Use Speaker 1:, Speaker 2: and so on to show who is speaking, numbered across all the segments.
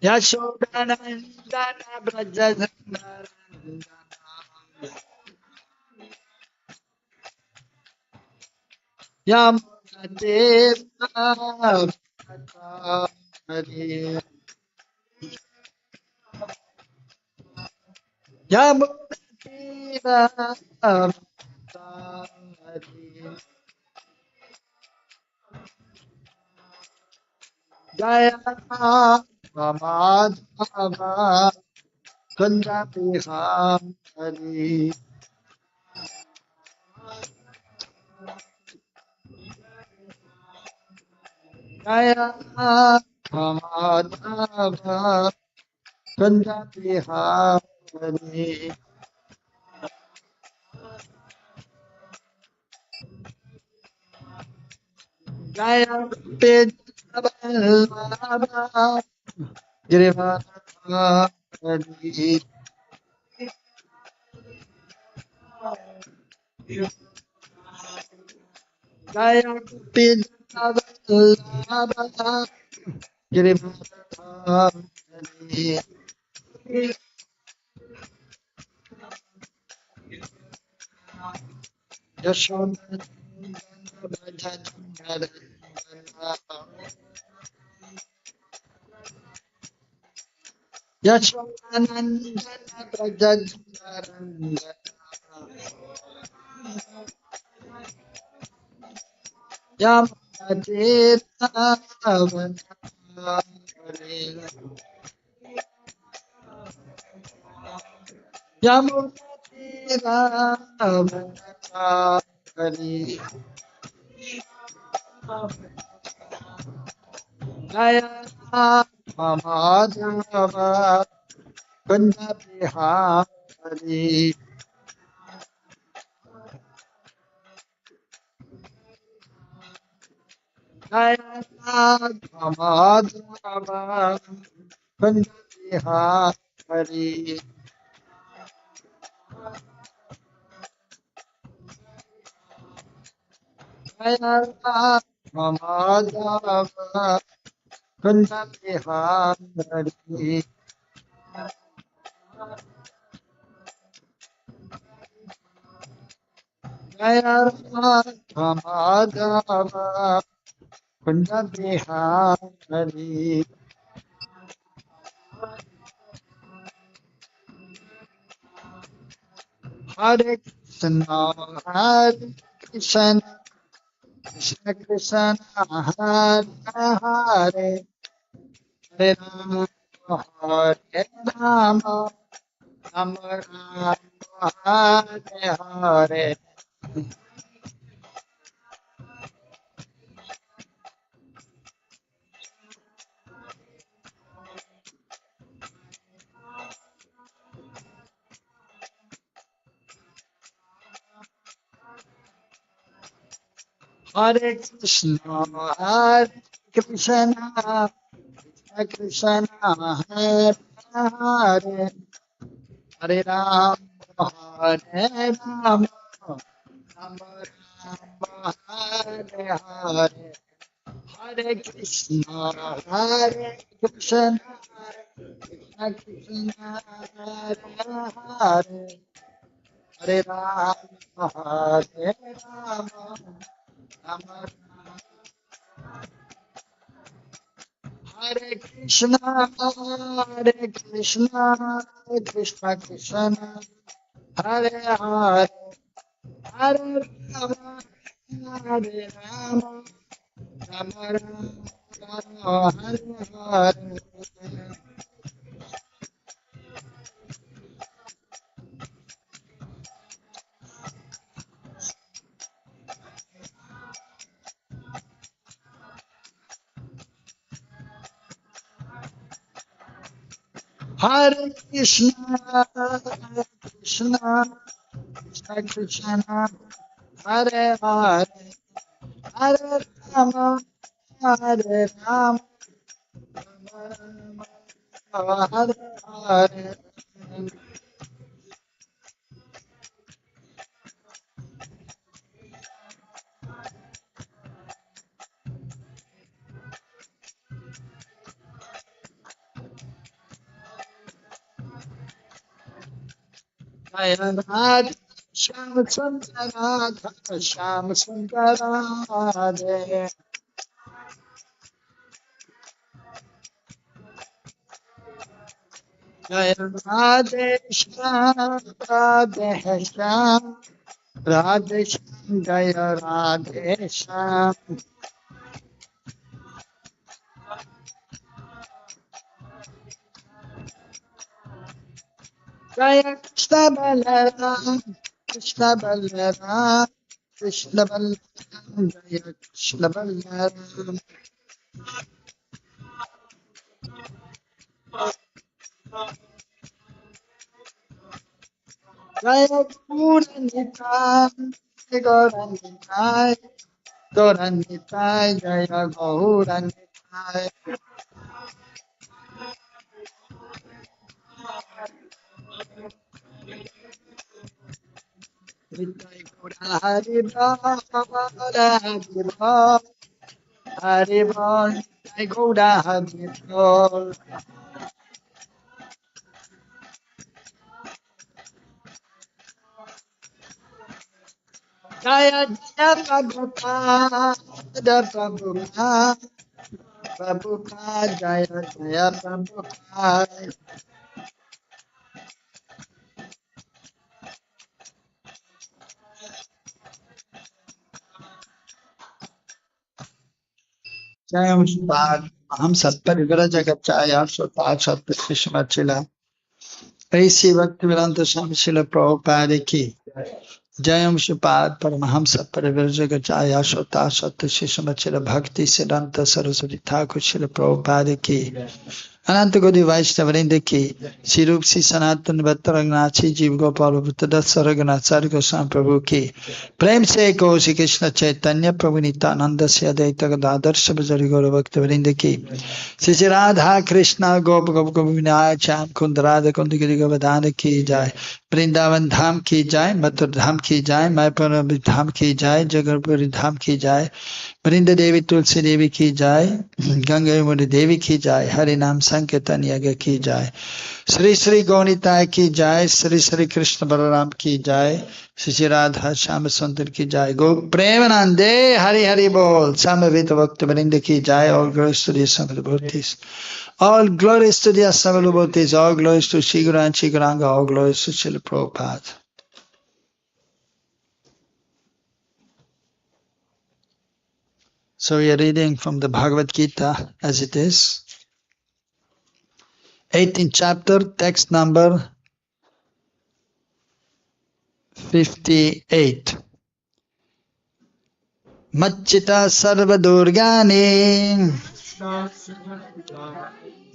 Speaker 1: Yashodanandana Brajasandarandana Yamunadeva Hari Yamunadeva Hari Jaya Ramadava Kundapiham Hari Jaya Ramadava Kundapiham Hari Jaya Pidavallabha Girivardhana Hari Jaya Pidavallabha Girivardhana Hari Yashodhanandana Brajasandarandana Yashodanandana Brajasandarandana Yamunadeva Yamunadeva Jaya Mamadava Kundapihari Jaya Mamadava Kundapihari Jaya Mamadava Kundapihari Jaya Mamadava Kundapihari Hare Krishna Hare Krishna Krishna Krishna Hare Hare Hare Rama Hare Rama Rama Rama Hare Hare Hare Krishna Hare Krishna Krishna Krishna Hare Hare Hare Rama Hare Rama Rama Rama Hare Hare Hare Krishna Hare Krishna Krishna Krishna Hare Hare Hare Rama Hare Rama Rama Hare Krishna Krishna Krishna Hare Hare Hare Rama Hare Rama Rama Rama Hare Hare Hare Krishna Krishna Krishna Krishna Hare Hare Hare Rama Hare Rama Rama Hare Hare Jaya Radhe Shyam Sundar Radha Shyam Sundar Radhe. Jaya Radhe Shyam Radhe Shyam Radhe Shyam Jaya Radhe Shyam. Jaya Krishna Balaram Krishna Balaram Krishna Balaram Jaya Krishna Balaram. Jaya Gauranitai Gauranitai Gauranitai Jaya Gauranitai. Nitai Gaura Hari Bol Hari Bol Hari Bol Nitai Gaura Hari Bol. Jaya Jaya Prabhupada Prabhupada Prabhupada Jaya Jaya Prabhupada. Jaya Prabhupada हम सत्परिग्रह जगत चाया सोता सत्य शिशुमचिला ऐसी भक्ति वेदांत स्वामी शिल प्रभुपाद की जयम सुपाद परमहंस परिव्रजक चाया सोता सत्य शिशुमचिल भक्ति सिद्धांत सरस्वती ठाकुर शिल प्रभुपाद की अनंत गौरी वैष्णवरिंद की श्री रूप श्री सनातन भक्तरंगनाथी जीव गोपाल रघुनाचार्य गोस्वामी प्रभु की प्रेम से को श्री कृष्ण चैतन्य प्रभु नित्यानंद से अद्वैत गदाधर शिवजरी गौर भक्तवृंद की श्री श्री राधा कृष्ण गोप गोप गोप विनायक श्याम कुंद राधा कुंद गिरि गोवर्धन की जाय वृंदावन धाम की जाय मथुर धाम की जाय मायापुर धाम की जाय जगरपुरी धाम की जाय वृंद देवी तुलसी देवी की जाय गंगा यमुना देवी की जाय हरि नाम संकीर्तन यज्ञ की जाय श्री श्री गौनिताय की जाय श्री श्री कृष्ण बलराम की जाय श्री श्री राधा श्याम सुंदर की जाय गो प्रेमानंदे हरि हरि बोल समवेत भक्त वृंद की जाय और glories to the assembled devotees, all glories to the assembled devotees, all glories to Shri Guru and Shri Gauranga, all glories to Srila Prabhupada. So we are reading from the Bhagavad Gita as it is. 18th chapter, text number 58. Machita sarva durgani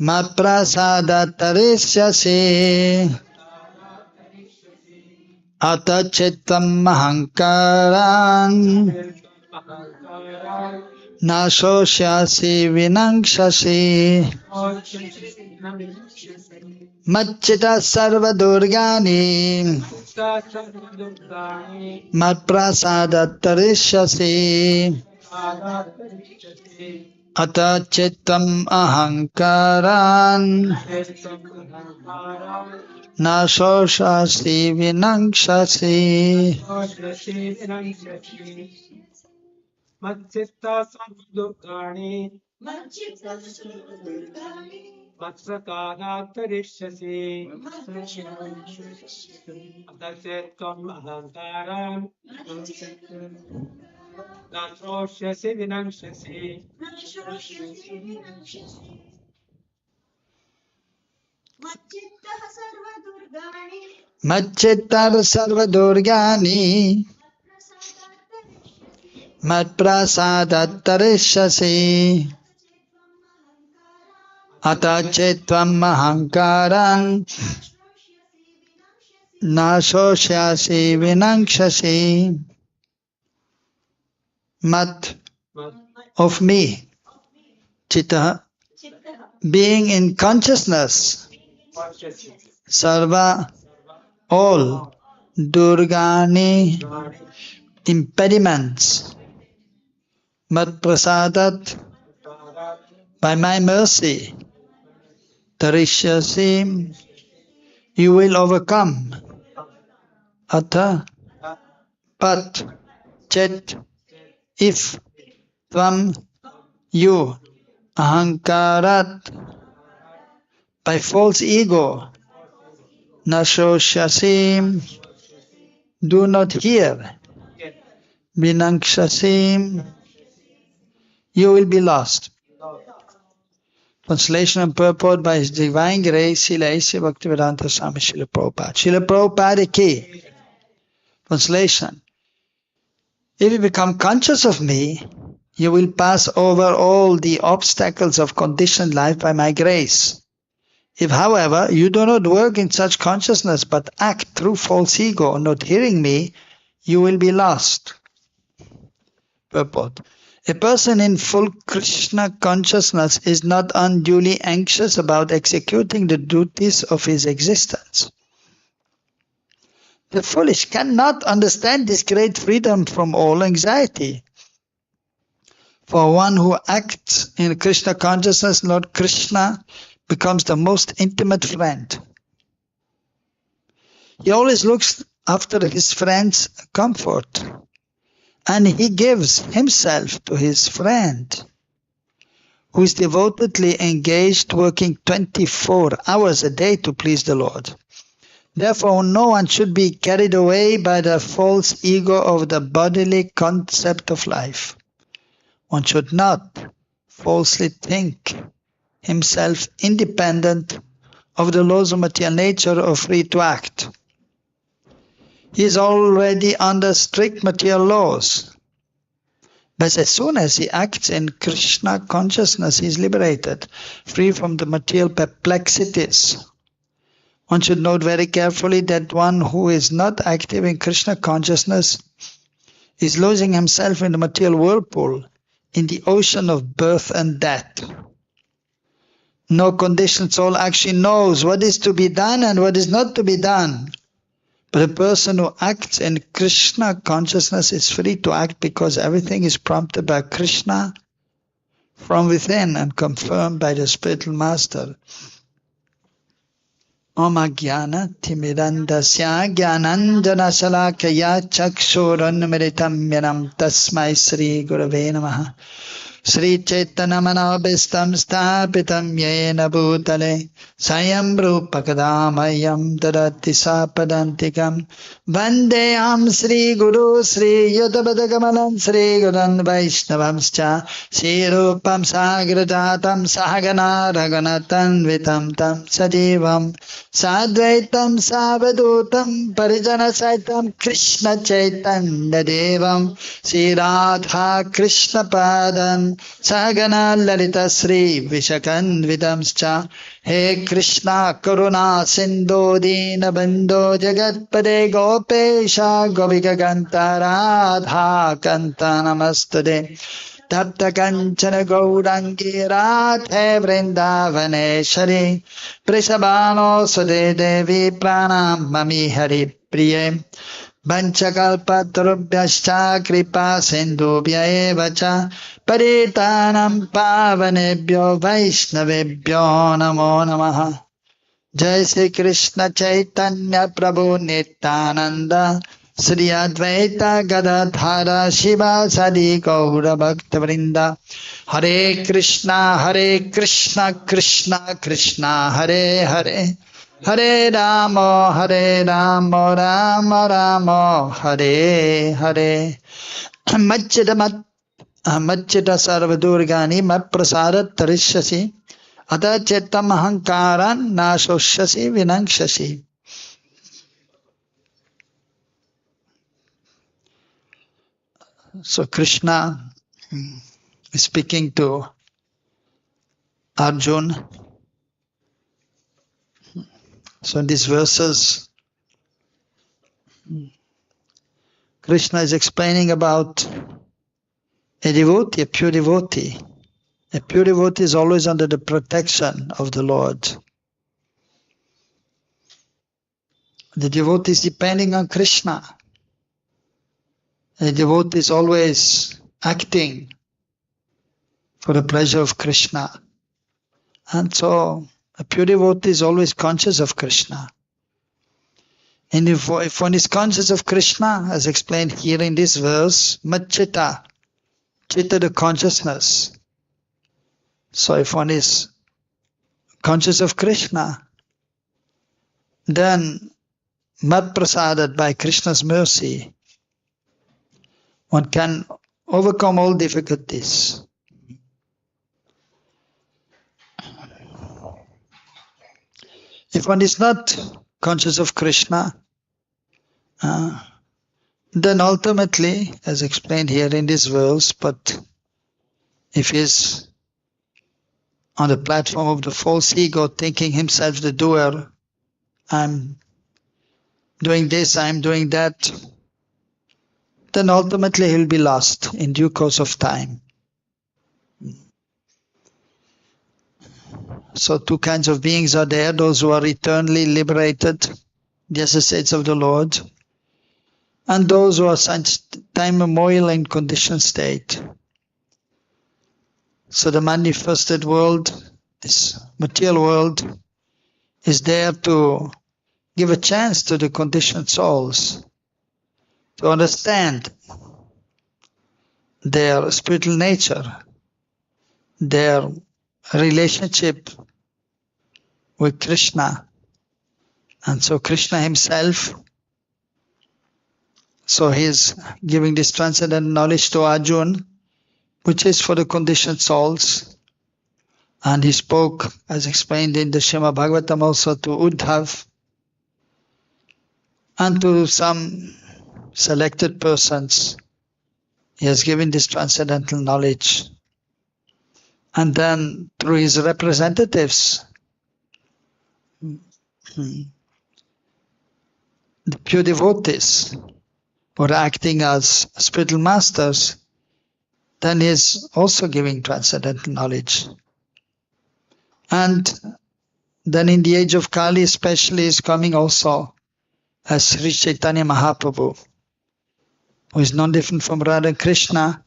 Speaker 1: maprasada tarishyase atachitvam mahankaran nasoshyasi vinangshasi. Machita sarva durgani matprasada tarishyasi atachitvam ahankaran nasoshyasi vinangshasi.
Speaker 2: Machitta samdukani matsakana tarishyasi atachetam ahankaram nasoshyasi vinamshasi.
Speaker 1: Machittar sarva durgani matprasadat tarishyasi atachetvam ahankaran nasoshyasi vinangshasi. Mat of me, chitta, being in consciousness, sarva, all, durgani, impediments, mat prasadat, by my mercy, tarishyasi, you will overcome. Atha Pat Chet if Tvam you Ahankarat by false ego Nashoshasim do not hear Vinakshasim you will be lost. Translation and purport by His Divine Grace Srila A.C. Bhaktivedanta Swami Srila Prabhupada. Srila Prabhupada Ki. Translation. If you become conscious of me, you will pass over all the obstacles of conditioned life by my grace. If, however, you do not work in such consciousness but act through false ego, not hearing me, you will be lost. Purport. A person in full Krishna consciousness is not unduly anxious about executing the duties of his existence. The foolish cannot understand this great freedom from all anxiety. For one who acts in Krishna consciousness, Lord Krishna becomes the most intimate friend. He always looks after his friend's comfort, and he gives himself to his friend, who is devotedly engaged working 24 hours a day to please the Lord. Therefore, no one should be carried away by the false ego of the bodily concept of life. One should not falsely think himself independent of the laws of material nature or free to act. He is already under strict material laws. But as soon as he acts in Krishna consciousness, he is liberated, free from the material perplexities. One should note very carefully that one who is not active in Krishna consciousness is losing himself in the material whirlpool, in the ocean of birth and death. No conditioned soul actually knows what is to be done and what is not to be done. But a person who acts in Krishna consciousness is free to act because everything is prompted by Krishna from within and confirmed by the spiritual master. Om Ajnana Timirandasya Jnananjana Shalakaya Chakshurunmiritam Yanam Tasmai Sri Gurave Namaha. Sri Chaitanya Manabhistam Stapitam Yena Bhutale Sayam Rupakadamayam Dadati Sapadantikam Vandeyam Sri Guru Sri Yudhabadagamalam Sri Guran Vaishnavamscha Sri Rupam Sagrajatam Sahagana Raghunatan Vitam Tam Sajivam Sadvaitam Savadutam Parijana Saitam Krishna Chaitanya Devam Sri Radha Krishna Padan Sagana Lalita Sri Vishakan Vidamscha He Krishna Karuna Sindhu Dina Bandho Jagatpade Gopesha Govika Kanta Radha Kanta Namastude Tapta Kanchana Gaurangi Radhe Vrindavaneshari Prishabhano Sude Devi Pranam Mami Hari Priye Vanchakalpatarubhyascha kripa sindhubhya evacha paritanam pavanebhyo vaishnavebhyo namo namaha. Jai Sri Krishna Chaitanya Prabhu Nityananda Sri Advaita Gadadhara Shiva Sadi Gaura Bhakta Vrinda. Hare Krishna Krishna Krishna Hare Hare Hare Rama Rama Rama Hare Hare. Machchita sarvadurgani mat prasadat tarishyasi ata chettam ahankaran nasoshyasi vinangshasi. So Krishna is speaking to Arjuna. So in these verses, Krishna is explaining about a devotee, a pure devotee. A pure devotee is always under the protection of the Lord. The devotee is depending on Krishna. A devotee is always acting for the pleasure of Krishna. And so a pure devotee is always conscious of Krishna. And if one is conscious of Krishna, as explained here in this verse, Machita, Chitta the consciousness. So if one is conscious of Krishna, then Mat Prasadat, by Krishna's mercy, one can overcome all difficulties. If one is not conscious of Krishna, then ultimately, as explained here in this verse, but if he is on the platform of the false ego, thinking himself the doer, I'm doing this, I'm doing that, then ultimately he'll be lost in due course of time. So two kinds of beings are there, those who are eternally liberated, the associates of the Lord, and those who are such time immemorial in conditioned state. So the manifested world, this material world, is there to give a chance to the conditioned souls to understand their spiritual nature, their relationship with Krishna. And so Krishna himself, so he's giving this transcendental knowledge to Arjuna, which is for the conditioned souls. And he spoke, as explained in the Srimad Bhagavatam, also to Uddhav and to some selected persons. He has given this transcendental knowledge. And then through his representatives, the pure devotees, who are acting as spiritual masters, then he is also giving transcendental knowledge. And then in the age of Kali especially is coming also as Sri Chaitanya Mahaprabhu, who is non different from Radha and Krishna.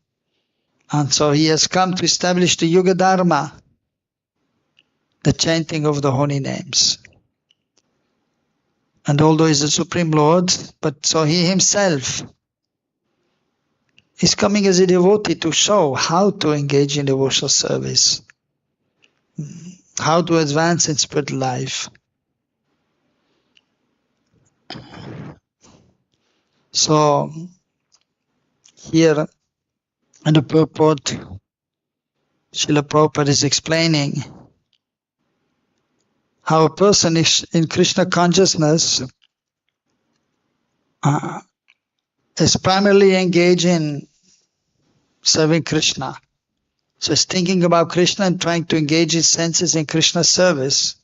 Speaker 1: And so he has come to establish the Yuga Dharma, the chanting of the holy names. And although he is the Supreme Lord, but so he himself is coming as a devotee to show how to engage in devotional service, how to advance in spiritual life. So here in the purport, Srila Prabhupada is explaining how a person is in Krishna consciousness is primarily engaged in serving Krishna. So he's thinking about Krishna and trying to engage his senses in Krishna's service.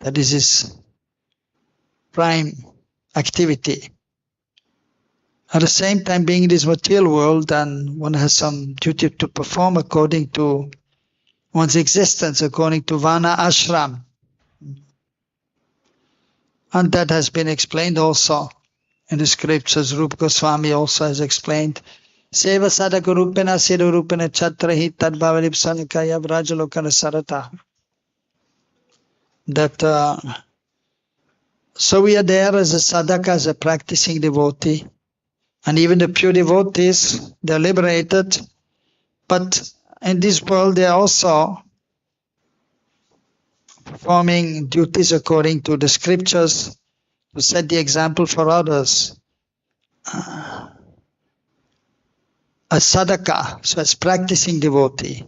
Speaker 1: That is his prime activity. At the same time, being in this material world, and one has some duty to perform according to one's existence, according to Vana Ashram. And that has been explained also in the scriptures. Rupa Goswami also has explained, Seva sadaka rupena siddha rupena chatrahi tadbhavali psanakaya vrajalokana sarata. That so we are there as a sadhaka, as a practicing devotee. And even the pure devotees, they're liberated. But in this world, they are also performing duties according to the scriptures to set the example for others. A sadhaka, so as practicing devotee.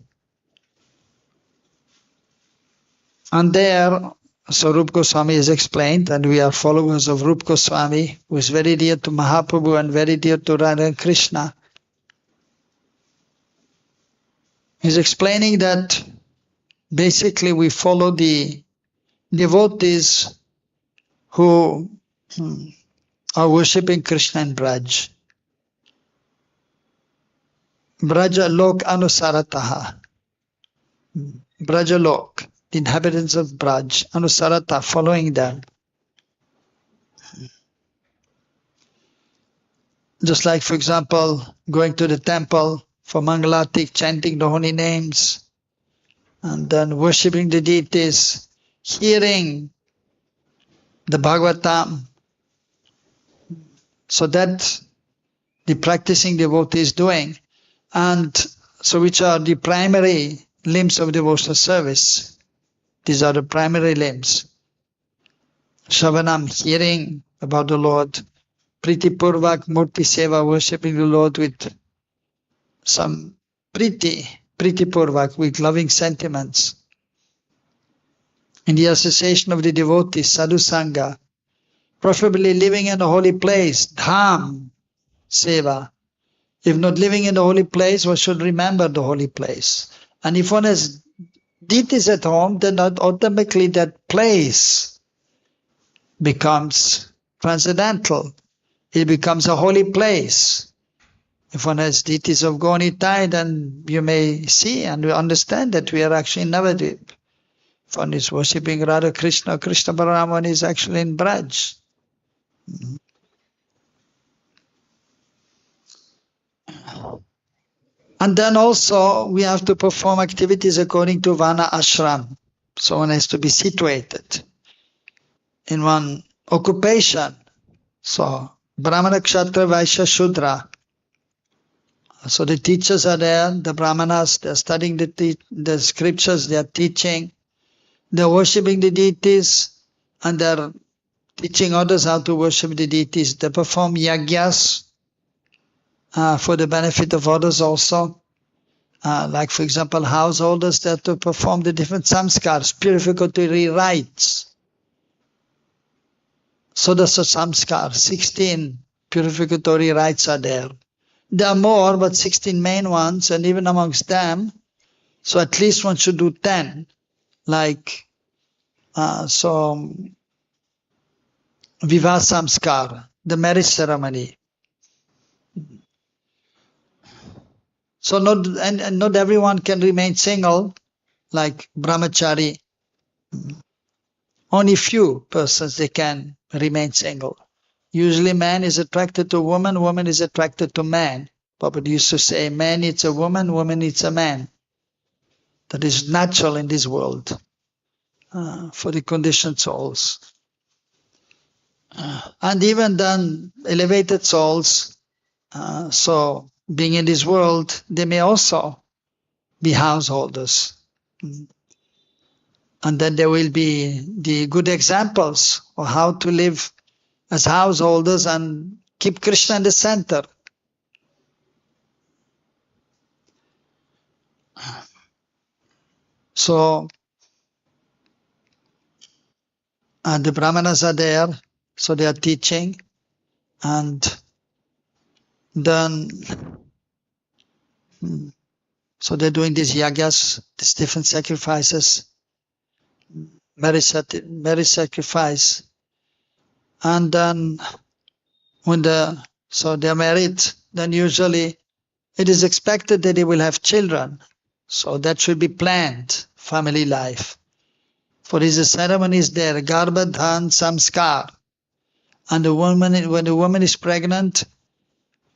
Speaker 1: And there, so Rupa Goswami has explained, and we are followers of Rupa Goswami, who is very dear to Mahaprabhu and very dear to Radha and Krishna. He's explaining that basically we follow the devotees who are worshipping Krishna in Braj. Braja Lok Anusarataha. Braja Lok, the inhabitants of Braj, Anusarata, following them. Just like, for example, going to the temple for Mangalati, chanting the holy names, and then worshipping the deities, hearing the Bhagavatam. So that the practicing devotee is doing. And so which are the primary limbs of devotional service? These are the primary limbs. Shravanam, hearing about the Lord. Priti Purvak Murti Seva, worshipping the Lord with some Priti Purvak, with loving sentiments. In the association of the devotees, Sadhu Sangha, preferably living in a holy place, Dham Seva. If not living in the holy place, one should remember the holy place. And if one has deities at home, then automatically that place becomes transcendental. It becomes a holy place. If one has deities of Gaunitai, then you may see and understand that we are actually in Navadvip. If one is worshipping Radha Krishna, Krishna Balaram, one is actually in Braj. And then also we have to perform activities according to Vana Ashram. So one has to be situated in one occupation. So Brahmana, Kshatriya, Vaishya, Shudra. So the teachers are there, the Brahmanas, they're studying the scriptures, they're teaching, they're worshipping the deities, and they're teaching others how to worship the deities. They perform yagyas for the benefit of others also. Like, for example, householders, they have to perform the different samskars, purificatory rites. Sodasa samskar, 16 purificatory rites are there. There are more, but 16 main ones, and even amongst them, so at least one should do 10. Like, Vivah samskar, the marriage ceremony. So not everyone can remain single, like brahmachari. Only few persons they can remain single. Usually man is attracted to woman, woman is attracted to man. Prabhupada used to say, man needs a woman, woman needs a man. That is natural in this world for the conditioned souls. And even then, elevated souls, so being in this world, they may also be householders. And then there will be the good examples of how to live as householders and keep Krishna in the center. So, and the Brahmanas are there, so they are teaching, and then, so they're doing these yagyas, these different sacrifices, marriage sacrifice, and then when they're married, then usually it is expected that they will have children. So that should be planned, family life. For these ceremonies there, Garbha Dhan Samskar. And when the woman is pregnant,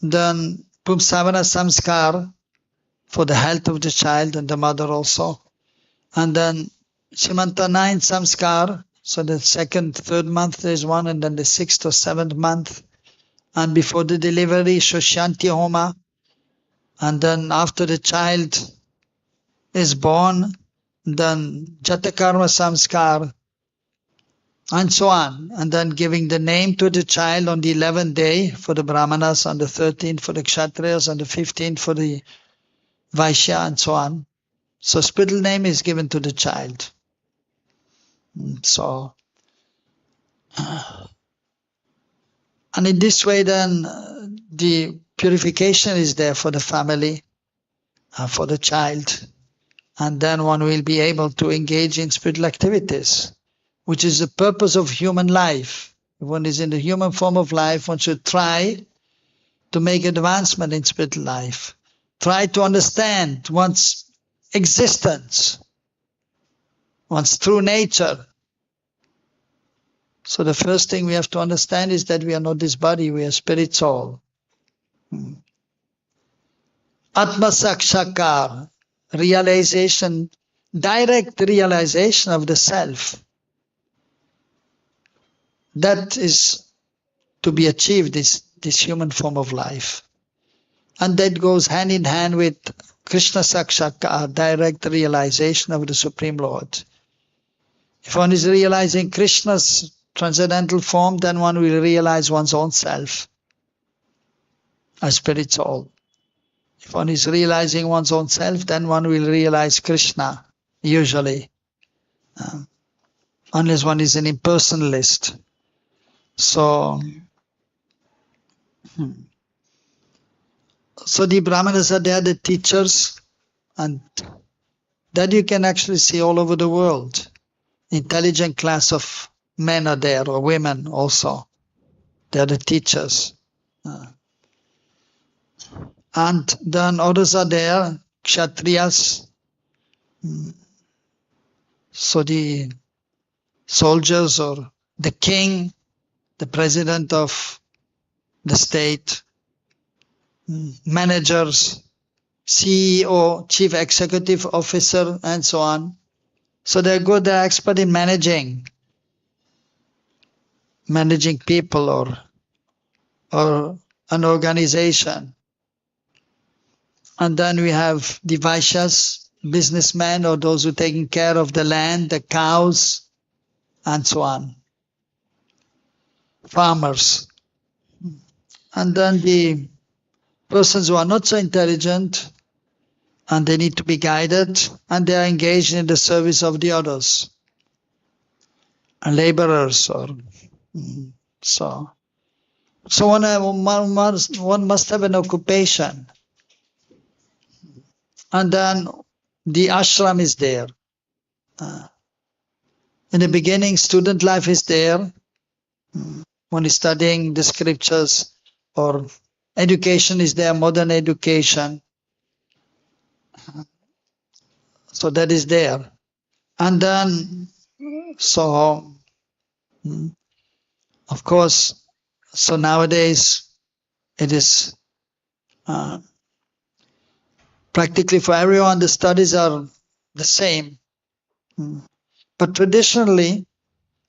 Speaker 1: then Pumsavana Samskar for the health of the child and the mother also. And then Shimanta 9 Samskar, so the second, third month there is one, and then the 6th or 7th month. And before the delivery, Shoshanti Homa. And then after the child is born, then Jatakarma Samskar, and so on. And then giving the name to the child on the 11th day for the Brahmanas, on the 13th for the Kshatriyas, on the 15th for the Vaishya, and so on. So spittle name is given to the child. So, and in this way then the purification is there for the family, for the child. And then one will be able to engage in spiritual activities, which is the purpose of human life. If one is in the human form of life, one should try to make advancement in spiritual life. Try to understand one's existence, one's true nature. So the first thing we have to understand is that we are not this body, we are spirit soul. Atma Sakshakar, realization, direct realization of the self. that is to be achieved, this human form of life. And that goes hand in hand with Krishna Sakshakar, direct realization of the Supreme Lord. If one is realizing Krishna's transcendental form, then one will realize one's own self as spirit soul. If one is realizing one's own self, then one will realize Krishna, usually, unless one is an impersonalist. So the Brahmanas are there, the teachers, and that you can actually see all over the world. Intelligent class of men are there, or women also. They are the teachers. And then others are there, Kshatriyas. So the soldiers, or the king, the president of the state, managers, CEO, chief executive officer, and so on. So they're good, they're expert in managing people or an organization. And then we have the Vaishyas, businessmen, or those who are taking care of the land, the cows, and so on. Farmers. And then the persons who are not so intelligent, and they need to be guided, and they are engaged in the service of the others. And laborers, or so one must have an occupation. And then the ashram is there. In the beginning, student life is there. One is studying the scriptures, or education is there, modern education. So that is there. And then, of course, so nowadays it is practically for everyone, the studies are the same. But traditionally,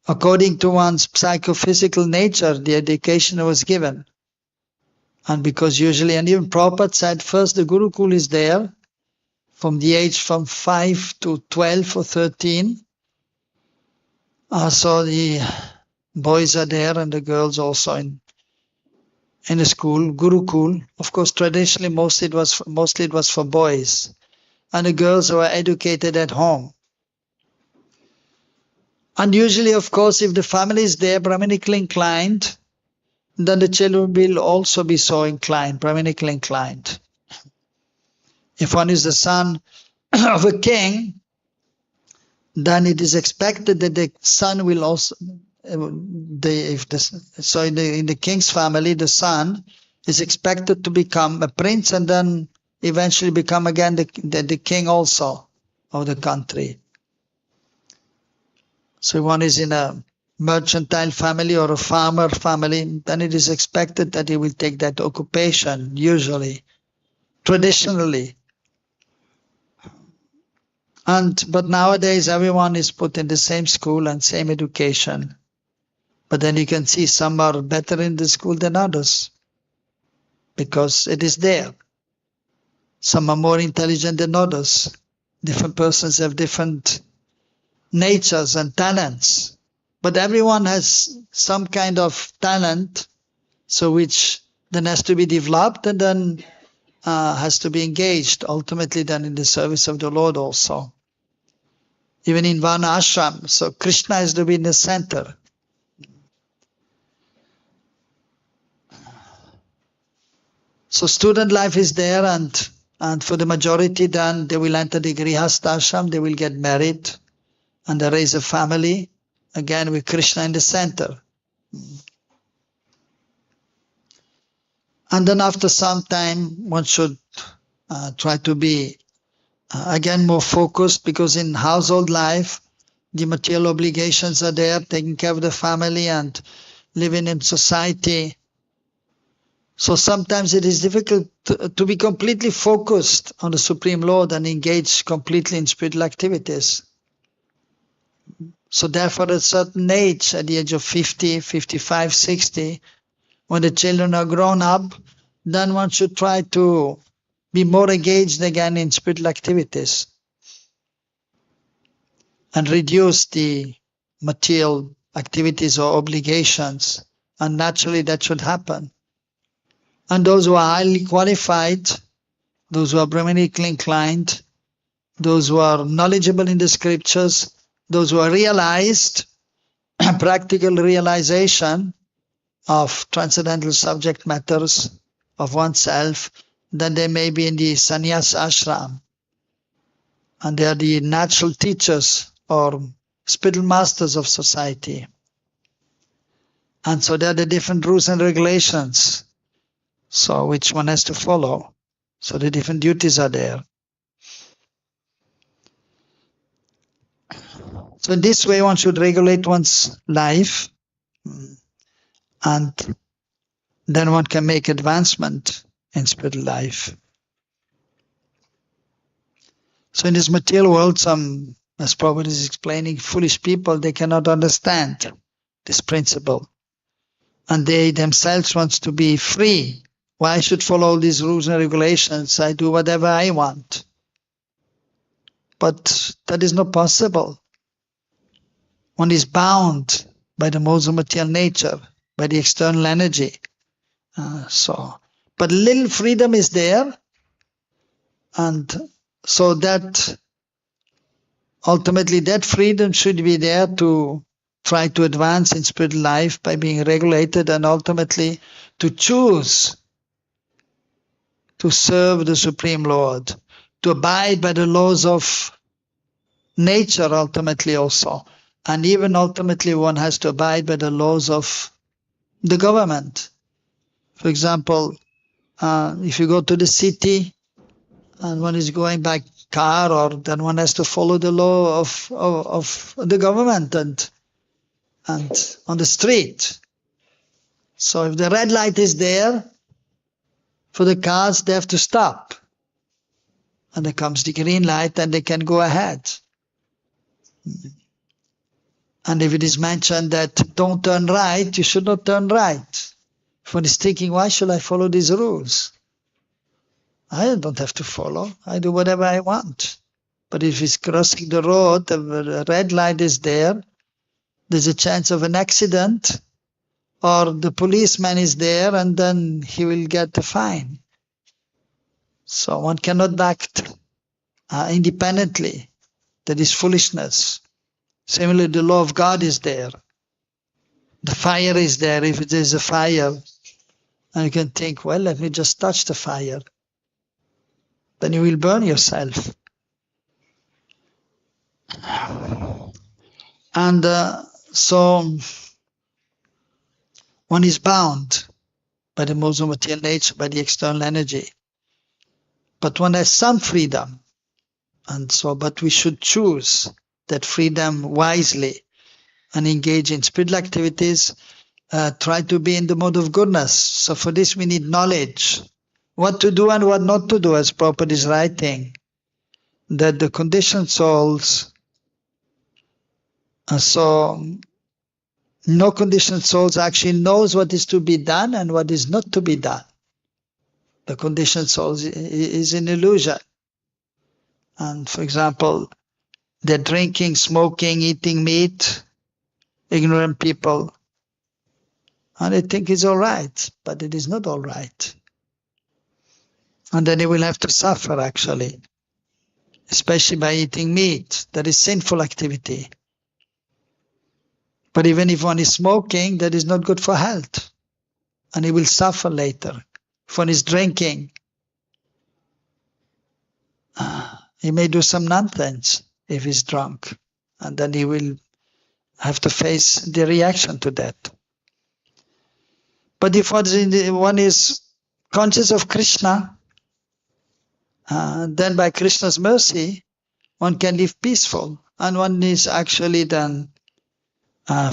Speaker 1: according to one's psychophysical nature, the education was given. And because usually, and even Prabhupada said, first the Gurukul is there from the age from 5 to 12 or 13. So the boys are there and the girls also in the school, Gurukul. Of course, traditionally, mostly it was for boys. And the girls were educated at home. And usually, of course, if the family is there, Brahmanically inclined, then the children will also be so inclined, Brahmanically inclined. If one is the son of a king, then it is expected that the son will also, in the king's family, the son is expected to become a prince and then eventually become again the king also of the country. So if one is in a mercantile family or a farmer family, then it is expected that he will take that occupation, usually, traditionally. But nowadays everyone is put in the same school and same education. But then you can see some are better in the school than others, because it is there. Some are more intelligent than others. Different persons have different natures and talents. But everyone has some kind of talent, so which then has to be developed and then has to be engaged ultimately then in the service of the Lord also. Even in Varna ashram, so Krishna has to be in the center. So student life is there, and for the majority then they will enter the Grihastha ashram, they will get married and they raise a family, again with Krishna in the center. And then after some time one should try to be again more focused, because in household life the material obligations are there, taking care of the family and living in society. So sometimes it is difficult to be completely focused on the Supreme Lord and engage completely in spiritual activities. So therefore, at a certain age, at the age of 50, 55, 60, when the children are grown up, then one should try to be more engaged again in spiritual activities and reduce the material activities or obligations. And naturally, that should happen. And those who are highly qualified, those who are Brahmanically inclined, those who are knowledgeable in the scriptures, those who are realized, practical realization of transcendental subject matters of oneself, then they may be in the sannyas ashram. And they are the natural teachers or spiritual masters of society. And so there are the different rules and regulations, so which one has to follow. So the different duties are there. So in this way, one should regulate one's life, and then one can make advancement in spiritual life. So in this material world, some, as Prabhupada is explaining, foolish people, they cannot understand this principle. And they themselves want to be free. Why should follow all these rules and regulations? I do whatever I want. But that is not possible. One is bound by the modes of material nature, by the external energy. But little freedom is there, and so that ultimately that freedom should be there to try to advance in spiritual life by being regulated, and ultimately to choose to serve the Supreme Lord, to abide by the laws of nature ultimately also. And even ultimately one has to abide by the laws of the government. For example, if you go to the city and one is going by car, or then one has to follow the law of the government and on the street. So if the red light is there for the cars, they have to stop. And there comes the green light and they can go ahead. And if it is mentioned that don't turn right, you should not turn right. If one is thinking, why should I follow these rules? I don't have to follow. I do whatever I want. But if he's crossing the road, the red light is there, there's a chance of an accident, or the policeman is there and then he will get a fine. So one cannot act independently. That is foolishness. Similarly, the law of God is there. The fire is there. If it is a fire, and you can think, well, let me just touch the fire. Then you will burn yourself. And so one is bound by the modes of material nature, by the external energy. But one has some freedom. And so, but we should choose that freedom wisely and engage in spiritual activities, try to be in the mode of goodness. So for this we need knowledge, what to do and what not to do, as Prabhupada is writing, that the conditioned souls, so no conditioned souls actually knows what is to be done and what is not to be done. The conditioned souls is an illusion. And for example, they're drinking, smoking, eating meat, ignorant people, and they think it's all right, but it is not all right. And then they will have to suffer, actually, especially by eating meat. That is sinful activity. But even if one is smoking, that is not good for health, and he will suffer later. If one is drinking, he may do some nonsense if he's drunk, and then he will have to face the reaction to that. But if one is conscious of Krishna, then by Krishna's mercy, one can live peaceful, and one is actually then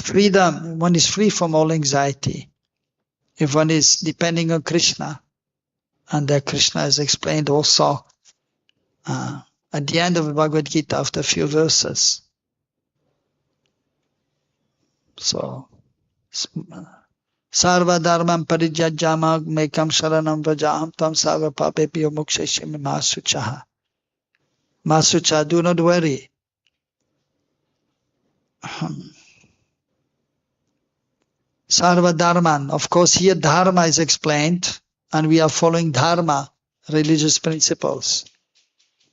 Speaker 1: freedom. One is free from all anxiety if one is depending on Krishna. And that Krishna is explained also at the end of the Bhagavad Gita after a few verses. So, Sarva dharmam parijajama mekam sharanam vrajaham tam sarva papepyo muksheshim masuchaha. Masucha, do not worry. Sarva dharman, of course here dharma is explained and we are following dharma, religious principles.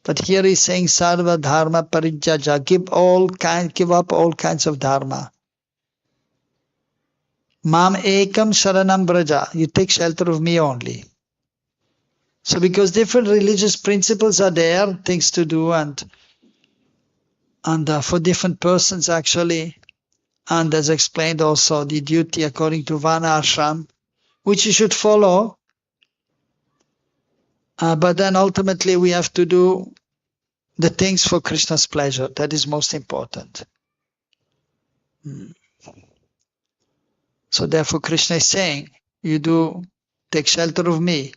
Speaker 1: But here he's saying sarva dharma parijaja, give up all kinds of dharma. Mam ekam sharanam braja, you take shelter of me only. So because different religious principles are there, things to do and for different persons actually, and as explained also the duty according to Vana Ashram, which you should follow, but then ultimately we have to do the things for Krishna's pleasure. That is most important. So therefore Krishna is saying, you do take shelter of me,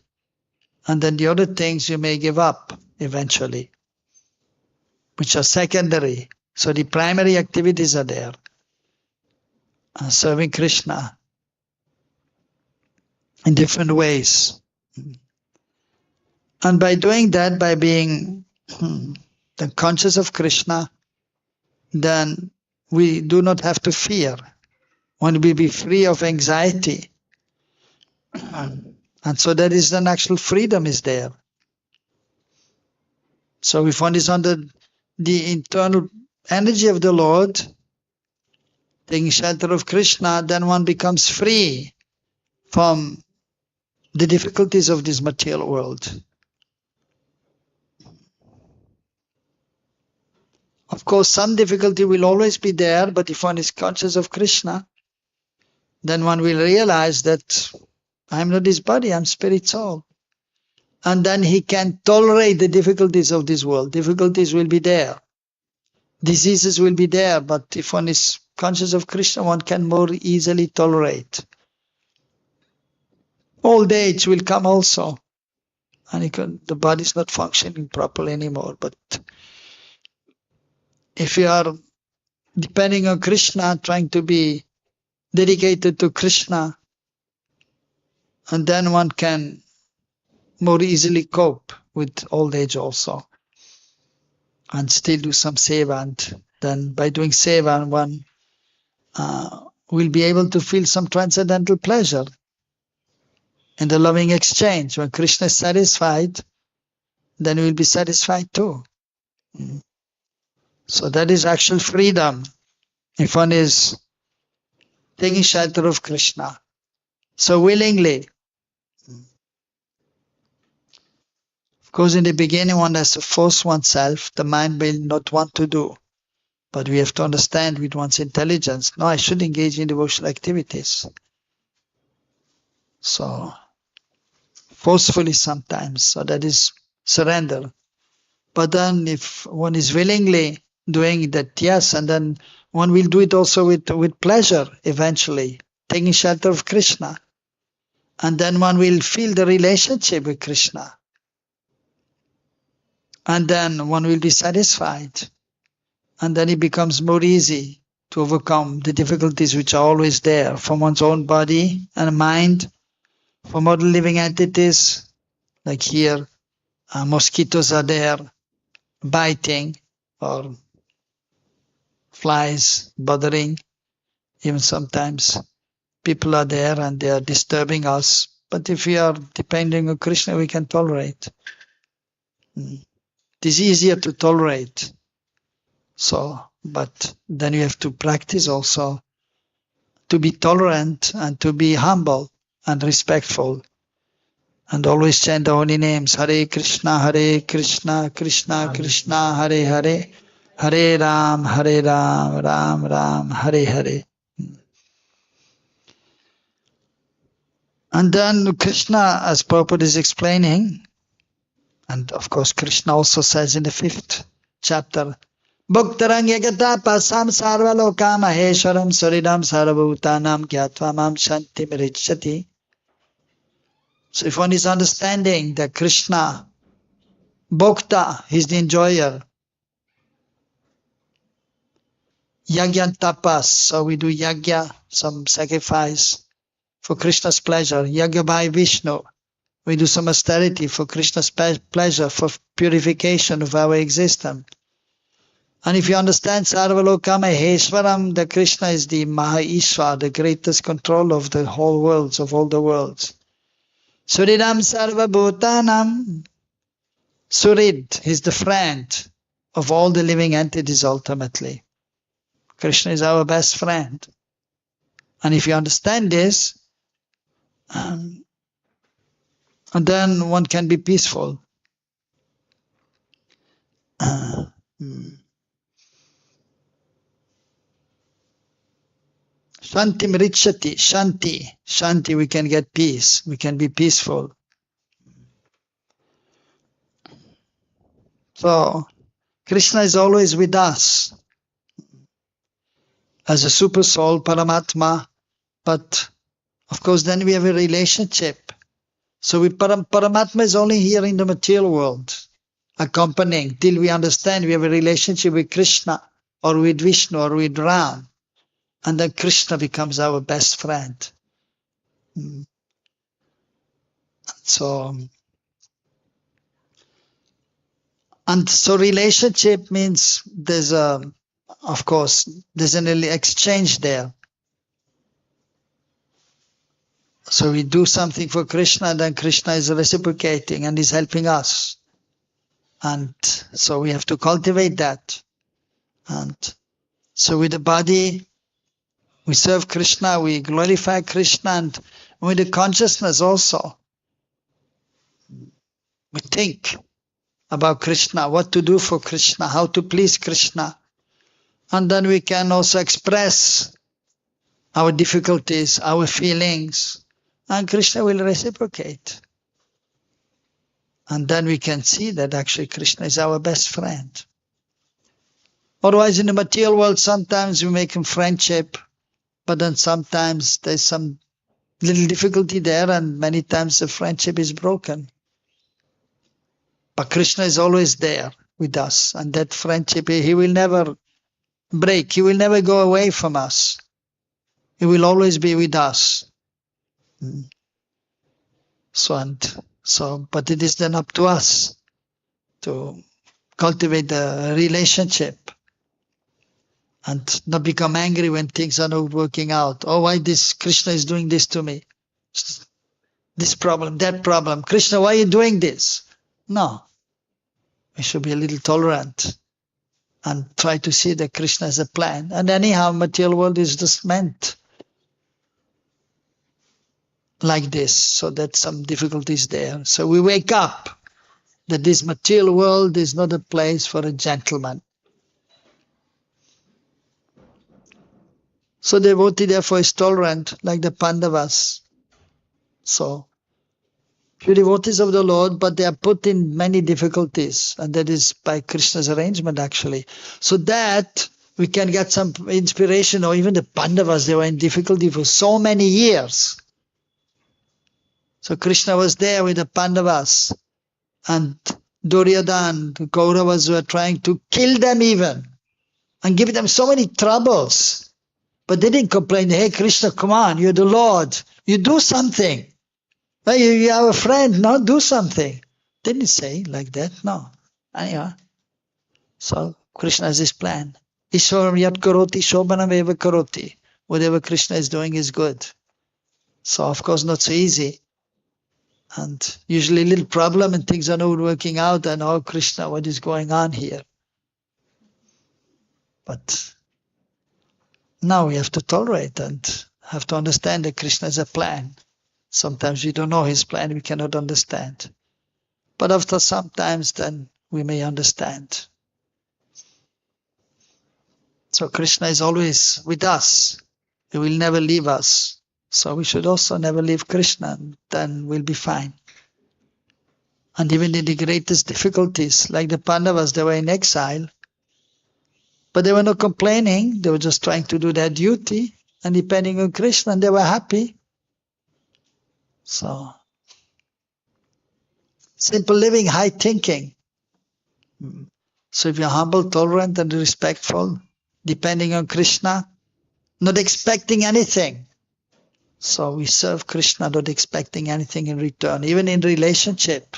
Speaker 1: and then the other things you may give up eventually, which are secondary. So the primary activities are there. Serving Krishna in different ways. And by doing that, by being conscious of Krishna, then we do not have to fear. When we be free of anxiety. And so that is an actual freedom is there. So if one is under the internal energy of the Lord, taking shelter of Krishna, then one becomes free from the difficulties of this material world. Of course, some difficulty will always be there, but if one is conscious of Krishna, then one will realize that I'm not this body, I'm spirit soul. And then he can tolerate the difficulties of this world. Difficulties will be there. Diseases will be there, but if one is conscious of Krishna, one can more easily tolerate. Old age will come also, and the body is not functioning properly anymore. But if you are depending on Krishna, trying to be dedicated to Krishna, and then one can more easily cope with old age also, and still do some seva. And then by doing seva, one will be able to feel some transcendental pleasure in the loving exchange. When Krishna is satisfied, then we will be satisfied too. So that is actual freedom if one is taking shelter of Krishna. So willingly. Of course, in the beginning, one has to force oneself. The mind will not want to do. But we have to understand with one's intelligence, no, I should engage in devotional activities. So, forcefully sometimes. So that is surrender. But then if one is willingly doing that, yes, and then one will do it also with pleasure eventually, taking shelter of Krishna. And then one will feel the relationship with Krishna. And then one will be satisfied. And then it becomes more easy to overcome the difficulties which are always there from one's own body and mind, from other living entities, like here, mosquitoes are there, biting, or flies bothering. Even sometimes people are there and they are disturbing us. But if we are depending on Krishna, we can tolerate. It is easier to tolerate. So, but then you have to practice also to be tolerant and to be humble and respectful. And always chant the holy names. Hare Krishna, Krishna Krishna, Hare Hare. Hare Ram, Ram Ram, Hare Hare. And then Krishna, as Prabhupada is explaining, and of course Krishna also says in the 5th chapter, Bhuktarang yagata pasam sarva lokam aheswaram saridam sarvabhutanam gyatva mam shanti mirichati. So if one is understanding that Krishna, Bhokta, he is the enjoyer, Yagya and tapas. So we do yagya, some sacrifice for Krishna's pleasure. Yagya by Vishnu. We do some austerity for Krishna's pleasure, for purification of our existence. And if you understand Sarvalokam Maheshwaram, the Krishna is the Maha Ishwar, the greatest control of the whole worlds, of all the worlds. Suridam Sarvabhutanam. Surid is the friend of all the living entities ultimately. Krishna is our best friend. And if you understand this, and then one can be peaceful. Shanti mrichati, shanti. Shanti, we can get peace. We can be peaceful. So, Krishna is always with us as a super soul, Paramatma. But, of course, then we have a relationship. So, Paramatma is only here in the material world, accompanying, till we understand we have a relationship with Krishna, or with Vishnu, or with Ram. And then Krishna becomes our best friend. So, and so relationship means there's an exchange there. So we do something for Krishna, and then Krishna is reciprocating and is helping us. And so we have to cultivate that. And so with the body, we serve Krishna, we glorify Krishna, and with the consciousness also, we think about Krishna, what to do for Krishna, how to please Krishna. And then we can also express our difficulties, our feelings, and Krishna will reciprocate. And then we can see that actually Krishna is our best friend. Otherwise, in the material world, sometimes we make a friendship, but then sometimes there's some little difficulty there, and many times the friendship is broken. But Krishna is always there with us, and that friendship, he will never break. He will never go away from us. He will always be with us. But it is then up to us to cultivate the relationship and not become angry when things are not working out. Oh, why this Krishna is doing this to me? This problem, that problem. Krishna, why are you doing this? No. We should be a little tolerant and try to see that Krishna has a plan. And anyhow, material world is just meant like this, so that some difficulties there. So we wake up that this material world is not a place for a gentleman. So the devotee therefore is tolerant, like the Pandavas. So few devotees of the Lord, but they are put in many difficulties, and that is by Krishna's arrangement actually. So that we can get some inspiration, or even the Pandavas, they were in difficulty for so many years. So Krishna was there with the Pandavas, and Duryodhana, the Kauravas were trying to kill them even, and give them so many troubles. But they didn't complain, hey Krishna, come on, you're the Lord, you do something. You have a friend, no, do something. Didn't say like that, no. Anyway, so Krishna has his plan. Ishwaram yat karoti, shobhanam eva karoti. Whatever Krishna is doing is good. So of course not so easy. And usually a little problem and things are not working out, and oh Krishna, what is going on here? But now we have to tolerate and have to understand that Krishna has a plan. Sometimes we don't know his plan, we cannot understand. But after some times, then we may understand. So Krishna is always with us. He will never leave us. So we should also never leave Krishna, and then we'll be fine. And even in the greatest difficulties, like the Pandavas, they were in exile. But they were not complaining. They were just trying to do their duty and depending on Krishna, and they were happy. So, simple living, high thinking. So if you're humble, tolerant, and respectful, depending on Krishna, not expecting anything. So we serve Krishna, not expecting anything in return. Even in relationship,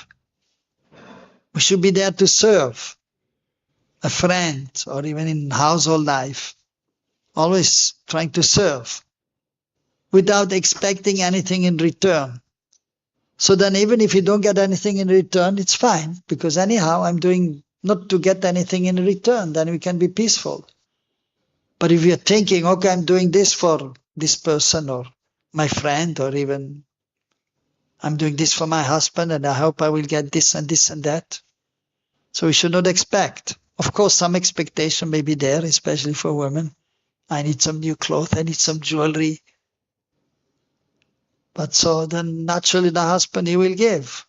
Speaker 1: we should be there to serve a friend, or even in household life, always trying to serve without expecting anything in return. So then even if you don't get anything in return, it's fine, because anyhow I'm doing not to get anything in return, then we can be peaceful. But if you're thinking, okay, I'm doing this for this person or my friend, or even I'm doing this for my husband and I hope I will get this and this and that. So we should not expect. Of course, some expectation may be there, especially for women. I need some new clothes, I need some jewelry. But so then naturally the husband, he will give.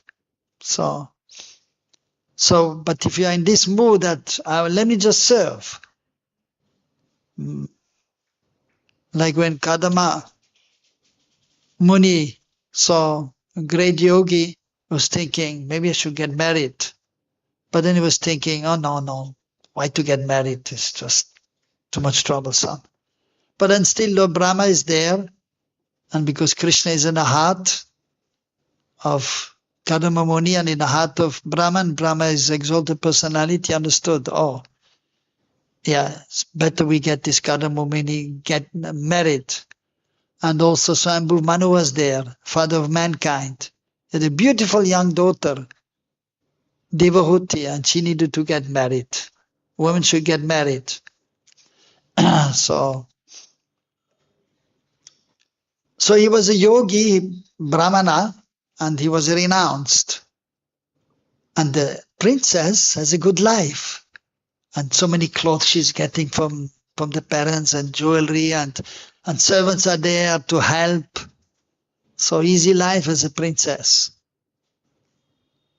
Speaker 1: So, but if you are in this mood that let me just serve, like when Kadama Muni saw a great yogi, was thinking maybe I should get married, but then he was thinking, oh no, why to get married? It's just too much troublesome. But then still Lord Brahma is there, and because Krishna is in the heart of Kadama Muni and in the heart of Brahman, Brahma is exalted personality, understood, oh, yeah, it's better we get this Kadama Muni get married. And also Swayambhu Manu was there, father of mankind. He had a beautiful young daughter, Devahuti, and she needed to get married. Women should get married. So he was a yogi, Brahmana, and he was renounced. And the princess has a good life. And so many clothes she's getting from the parents, and jewelry, and servants are there to help. So easy life as a princess.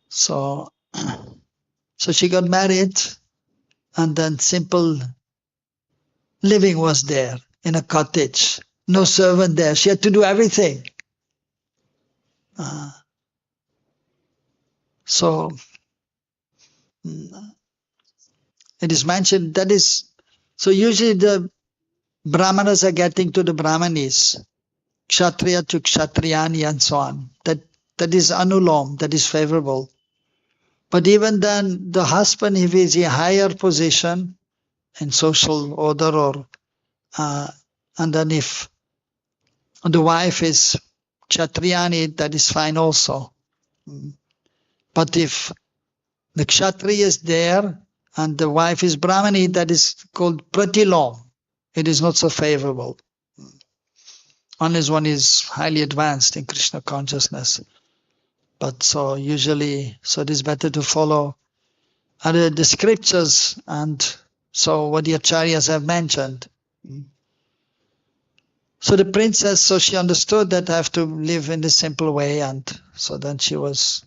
Speaker 1: So she got married, and then simple living was there in a cottage. No servant there. She had to do everything. So it is mentioned that is, so usually the Brahmanas are getting to the Brahmanis, Kshatriya to Kshatriyani and so on. That is anulom, that is favorable. But even then, the husband, if he is in a higher position in social order, or and then if the wife is Kshatriyani, that is fine also. But if the Kshatriya is there and the wife is Brahmani, that is called pratilom. It is not so favorable, unless one is highly advanced in Krishna consciousness. But so usually, so it is better to follow the scriptures, and so what the acharyas have mentioned. So the princess, so she understood that I have to live in this simple way, and so then she was,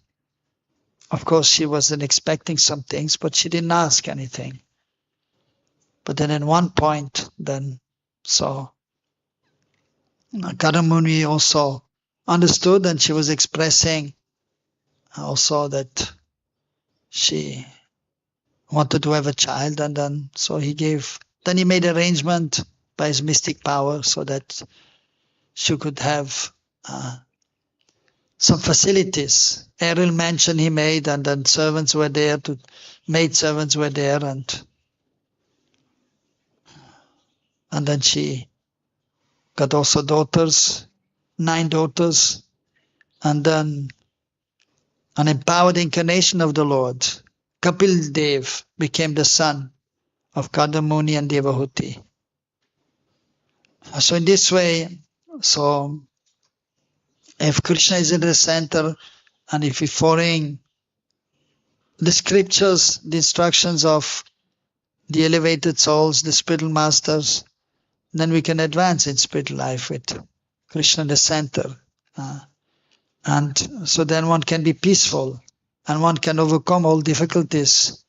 Speaker 1: of course, she wasn't expecting some things, but she didn't ask anything. But then at one point, then so Kadamuni also understood, and she was expressing also that she wanted to have a child, and then so then he made arrangement by his mystic power so that she could have some facilities. Aerial mansion he made, and then servants were there, maid servants were there, and then she got also daughters, 9 daughters, and then an empowered incarnation of the Lord, Kapil Dev, became the son of Kadamuni and Devahuti. So in this way, so if Krishna is in the center, and if we following the scriptures, the instructions of the elevated souls, the spiritual masters, then we can advance in spiritual life with Krishna in the center. And so then one can be peaceful, and one can overcome all difficulties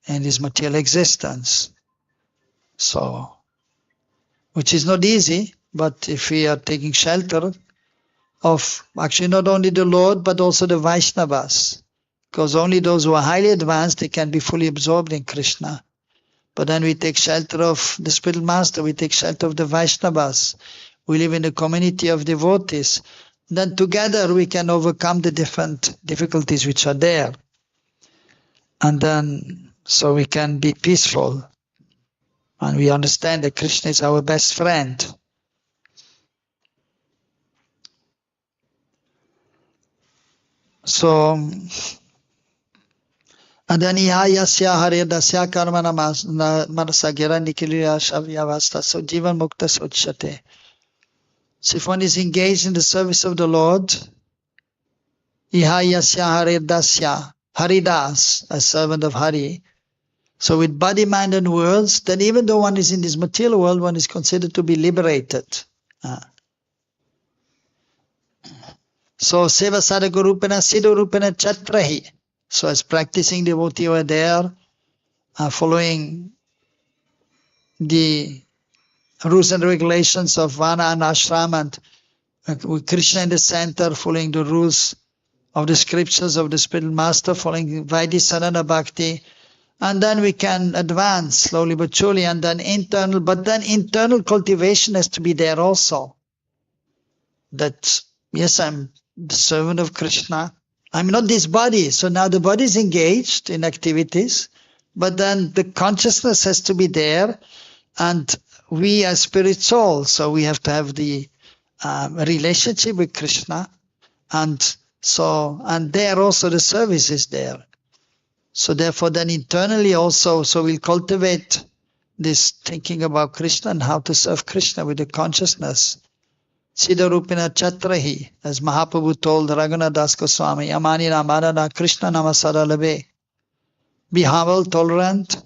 Speaker 1: in this material existence. So, which is not easy, but if we are taking shelter of actually not only the Lord, but also the Vaishnavas, because only those who are highly advanced, they can be fully absorbed in Krishna. But then we take shelter of the spiritual master, we take shelter of the Vaishnavas. We live in a community of devotees. Then together we can overcome the different difficulties which are there. And then, so we can be peaceful. And we understand that Krishna is our best friend. So, and then yasya haredasya karmana manasagira nikiliya shavyavasta. So jivan mukta sochate. So if one is engaged in the service of the Lord, yasya haredasya, Haridas, a servant of Hari. So with body, mind and words, then even though one is in this material world, one is considered to be liberated. So seva sadhaka rupena siddha rupena chatrahi. So as practicing devotee over there, following the rules and regulations of Vana and Ashram, and with Krishna in the center, following the rules of the scriptures of the spiritual master, following Vaidhi Sadhana Bhakti, and then we can advance slowly but surely, and then internal cultivation has to be there also. That, yes, I'm the servant of Krishna. I'm not this body. So now the body is engaged in activities, but then the consciousness has to be there, and we are spirit souls, so we have to have the relationship with Krishna, and there also the service is there. So therefore then internally also, so we'll cultivate this thinking about Krishna and how to serve Krishna with the consciousness. Siddha Rupina Chatrahi, as Mahaprabhu told Raghunath Das Goswami, Amani Ramadana Krishna Namasaralabe. Be humble, tolerant,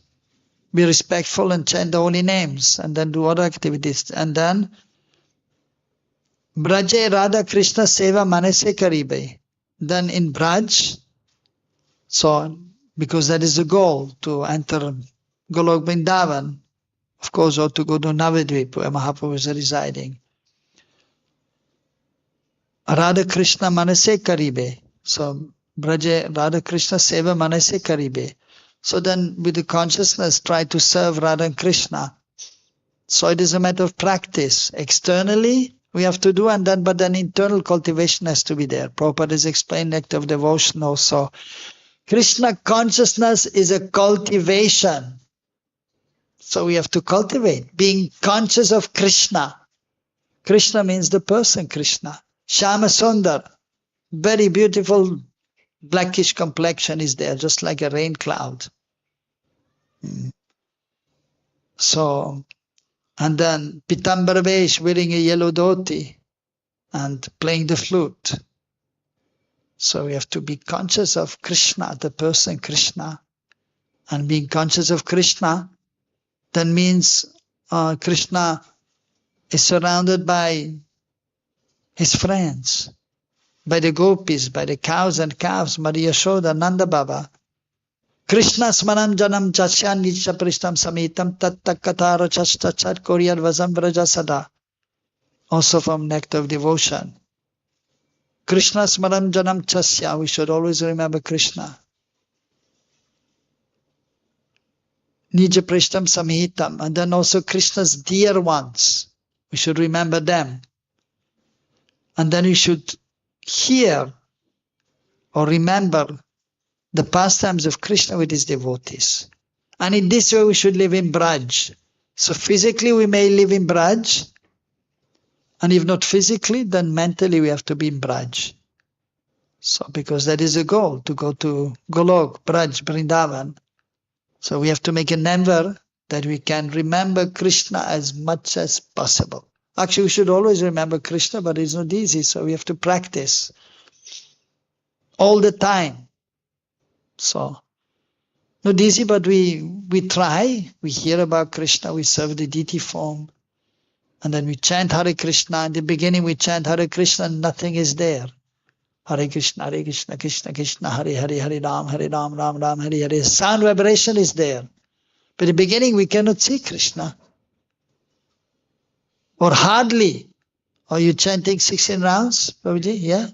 Speaker 1: be respectful, and chant the holy names, and then do other activities. And then Braje Radha Krishna Seva Manase Karibe. Then in Braj, so because that is the goal, to enter Golok Vrindavan, of course, or to go to Navadvip, where Mahaprabhu is residing. Radha Krishna Manase Karibe. So Braje Radha Krishna Seva Manase Karibe. So then with the consciousness try to serve Radha and Krishna. So it is a matter of practice. Externally we have to do, but then internal cultivation has to be there. Prabhupada has explained Nectar of Devotion also. Krishna consciousness is a cultivation. So we have to cultivate, being conscious of Krishna. Krishna means the person Krishna. Shama Sundar, very beautiful blackish complexion is there, just like a rain cloud. So, and then Pitambara Vesh wearing a yellow dhoti and playing the flute. So we have to be conscious of Krishna, the person Krishna. And being conscious of Krishna, that means Krishna is surrounded by his friends, by the gopis, by the cows and calves, Maria Yashoda, Nanda Baba. Krishna smaram janam chasyan nitya prishtam samitam tattakatara chastachat koryad vazam vraja sada. Also from Nectar of Devotion. Krishna smaram janam chasya, we should always remember Krishna. Nitya prishtam samitam, and then also Krishna's dear ones. We should remember them. And then we should hear or remember the pastimes of Krishna with his devotees. And in this way we should live in Braj. So physically we may live in Braj, and if not physically, then mentally we have to be in Braj. So because that is the goal, to go to Golok, Braj, Vrindavan. So we have to make an endeavor that we can remember Krishna as much as possible. Actually, we should always remember Krishna, but it's not easy, so we have to practice all the time. So, not easy, but we try. We hear about Krishna, we serve the deity form, and then we chant Hare Krishna. In the beginning, we chant Hare Krishna, and nothing is there. Hare Krishna, Krishna Krishna, Hare Hare, Hare Ram, Ram Ram, Hare Hare. Sound vibration is there. But in the beginning, we cannot see Krishna. Or hardly. Are you chanting 16 rounds, Prabhuji? Yeah?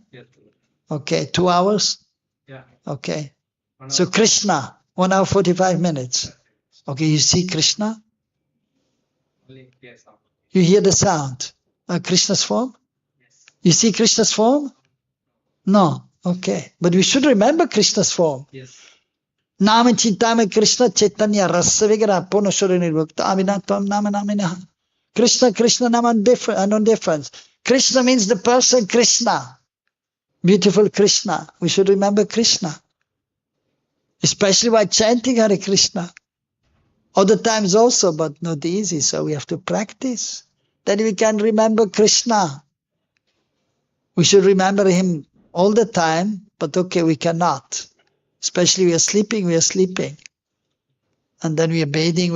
Speaker 1: Okay, 2 hours?
Speaker 2: Yeah.
Speaker 1: Okay. So Krishna, 1 hour 45 minutes. Okay, you see Krishna? You hear the sound. Krishna's form? You see Krishna's form? No. Okay. But we should remember Krishna's form. Nama Chintame Krishna Chaitanya Rasa Vigra Purnashura Nirvukta Aminatam Nama Namina. Krishna, Krishna Nama no difference. Krishna means the person Krishna. Beautiful Krishna. We should remember Krishna. Especially by chanting Hare Krishna. Other times also, but not easy, so we have to practice. Then we can remember Krishna. We should remember him all the time, but okay, we cannot. Especially we are sleeping. And then we are bathing.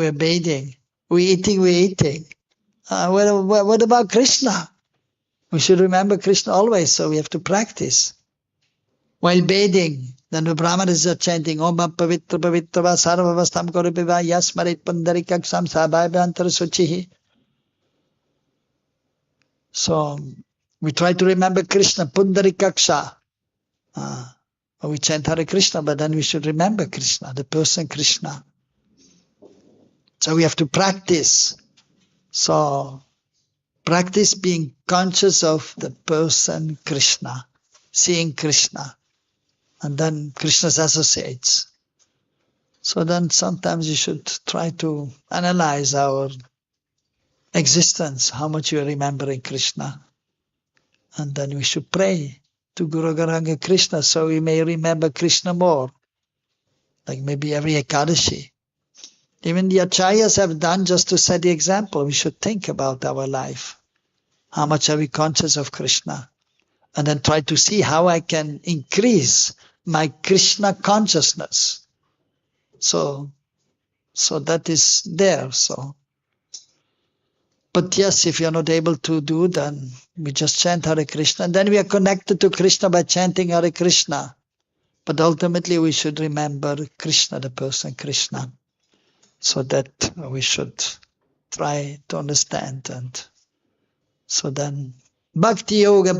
Speaker 1: We eating. What about Krishna? We should remember Krishna always, so we have to practice. While bathing, then the Brahmanas are chanting, Om Pavitra Pavitra Va Sarvavastam Koripiva Yasmarit Pundarikaksam Sabhaibhantara Suchihi. So we try to remember Krishna, Pundarikaksha. We chant Hare Krishna, but then we should remember Krishna, the person Krishna. So we have to practice. So practice being conscious of the person Krishna, seeing Krishna, and then Krishna's associates. So then sometimes you should try to analyze our existence, how much you are remembering Krishna. And then we should pray to Guru Garanga Krishna so we may remember Krishna more. Like maybe every Ekadashi. Even the Acharyas have done just to set the example. We should think about our life. How much are we conscious of Krishna? And then try to see how I can increase my Krishna consciousness. So that is there. But yes, if you're not able to do, then we just chant Hare Krishna. And then we are connected to Krishna by chanting Hare Krishna. But ultimately we should remember Krishna, the person Krishna. So that we should try to understand. And so then, Bhakti Yoga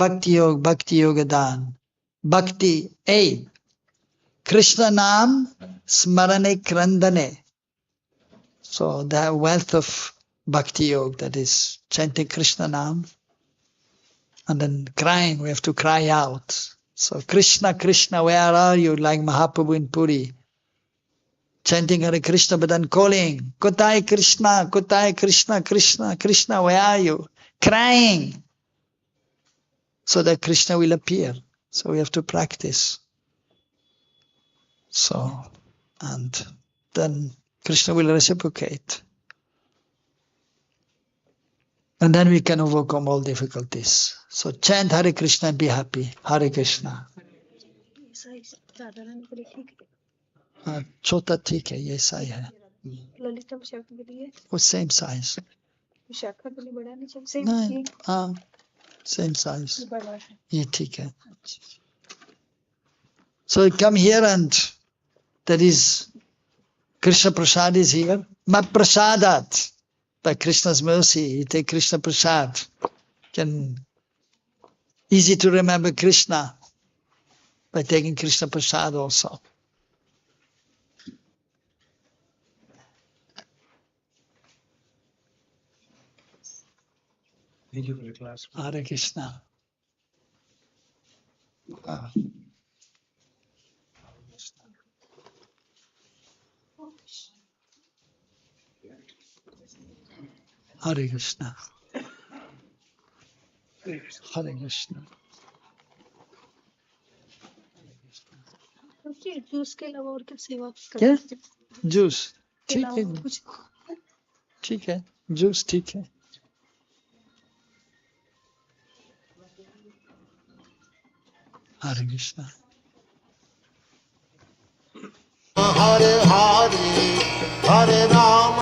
Speaker 1: Dan. Bhakti, A. Krishna Nam Smarane Krandane. So the wealth of Bhakti Yoga, that is chanting Krishna Nam. And then crying, we have to cry out. So Krishna, Krishna, where are you? Like Mahaprabhu in Puri. Chanting Hare Krishna, but then calling, Kotai Krishna, Krishna, Krishna, where are you? Crying. So that Krishna will appear. So we have to practice. So, and then Krishna will reciprocate. And then we can overcome all difficulties. So chant Hare Krishna and be happy. Hare Krishna. छोटा ठीक है ये सही है
Speaker 3: ललिता विशाखा के लिए
Speaker 1: वो same size
Speaker 3: Vishakha के लिए बड़ा नहीं चाहिए
Speaker 1: नहीं हाँ सेम साइज ये ठीक है so come here and that is Krishna Prasad is here Mat Prasadat by Krishna's mercy you take Krishna Prasad can easy to remember Krishna by taking Krishna Prasad also.
Speaker 2: Thank you for the class.
Speaker 1: Hare Krishna. Hare Krishna. Hare Krishna.
Speaker 3: Juice के अलावा और क्या सेवा
Speaker 1: क्या juice ठीक है
Speaker 3: कुछ
Speaker 1: ठीक है जूस ठीक है Hare Krishna.